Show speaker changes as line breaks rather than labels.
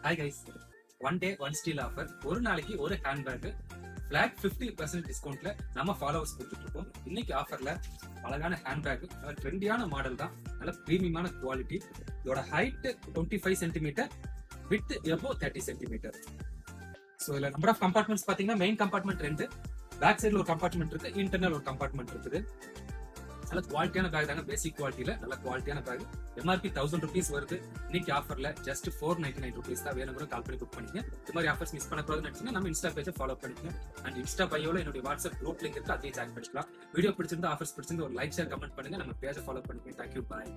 Hi guys, one day one steel offer. ஒரு நாளைக்கு ஒரு ஹேண்ட்பேக் ஃபிளாட் 50% டிஸ்கவுண்ட்ல நம்ம ஃபாலோவர்ஸ் கொடுத்துட்டு இருக்கோம். இன்னைக்கு ஆஃபர்ல அழகான ஹேண்ட்பேக், ட்ரெண்டியான மாடல் தான், நல்ல பிரீமியமான குவாலிட்டி. இதோட ஹைட் 25 சென்டிமீட்டர், வித் எபோ 30 சென்டிமீட்டர். ஸோ இதுல நம்பர் ஆஃப் கம்பார்ட்மெண்ட்ஸ் பாத்தீங்கன்னா மெயின் கம்பார்ட்மெண்ட் 2, பேக் சைடுல ஒரு கம்பார்ட்மெண்ட் இருக்கு, இன்டர்னல் ஒரு கம்பார்ட்மெண்ட் இருக்குது. நல்ல குவாலிட்டியான பேக் தாங்க, பேசிக் குவாலிட்டியில நல்ல குவாலிட்டியான பேக். எம்ஆர்பி 1000 ருபீஸ் வருது. இன்னைக்கு ஆஃபர்ல ஜஸ்ட் 499 ருபீஸ் தான். வேணுங்கிற கால் பண்ணி புக் பண்ணிங்க. இந்த மாதிரி ஆஃபர்ஸ் மிஸ் பண்ணக்கூடாதுன்னு நினைச்சீங்கன்னா நம்ம இன்ஸ்டா பேஜை ஃபாலோ பண்ணிக்கங்க. அண்ட் இன்ஸ்டா பையோல என்னுடைய வாட்ஸ்அப் குரூப் லிங்க் இருக்கு, அதையும் ஜாயின் பண்ணிக்கலாம். வீடியோ பிடிச்சிருந்தா, ஆஃபர்ஸ் பிடிச்சிருந்தா ஒரு லைக் ஷேர் கமெண்ட் பண்ணுங்க. நம்ம பேஜை ஃபாலோ பண்ணிக்கங்க. தேங்க்யூ, பாய்.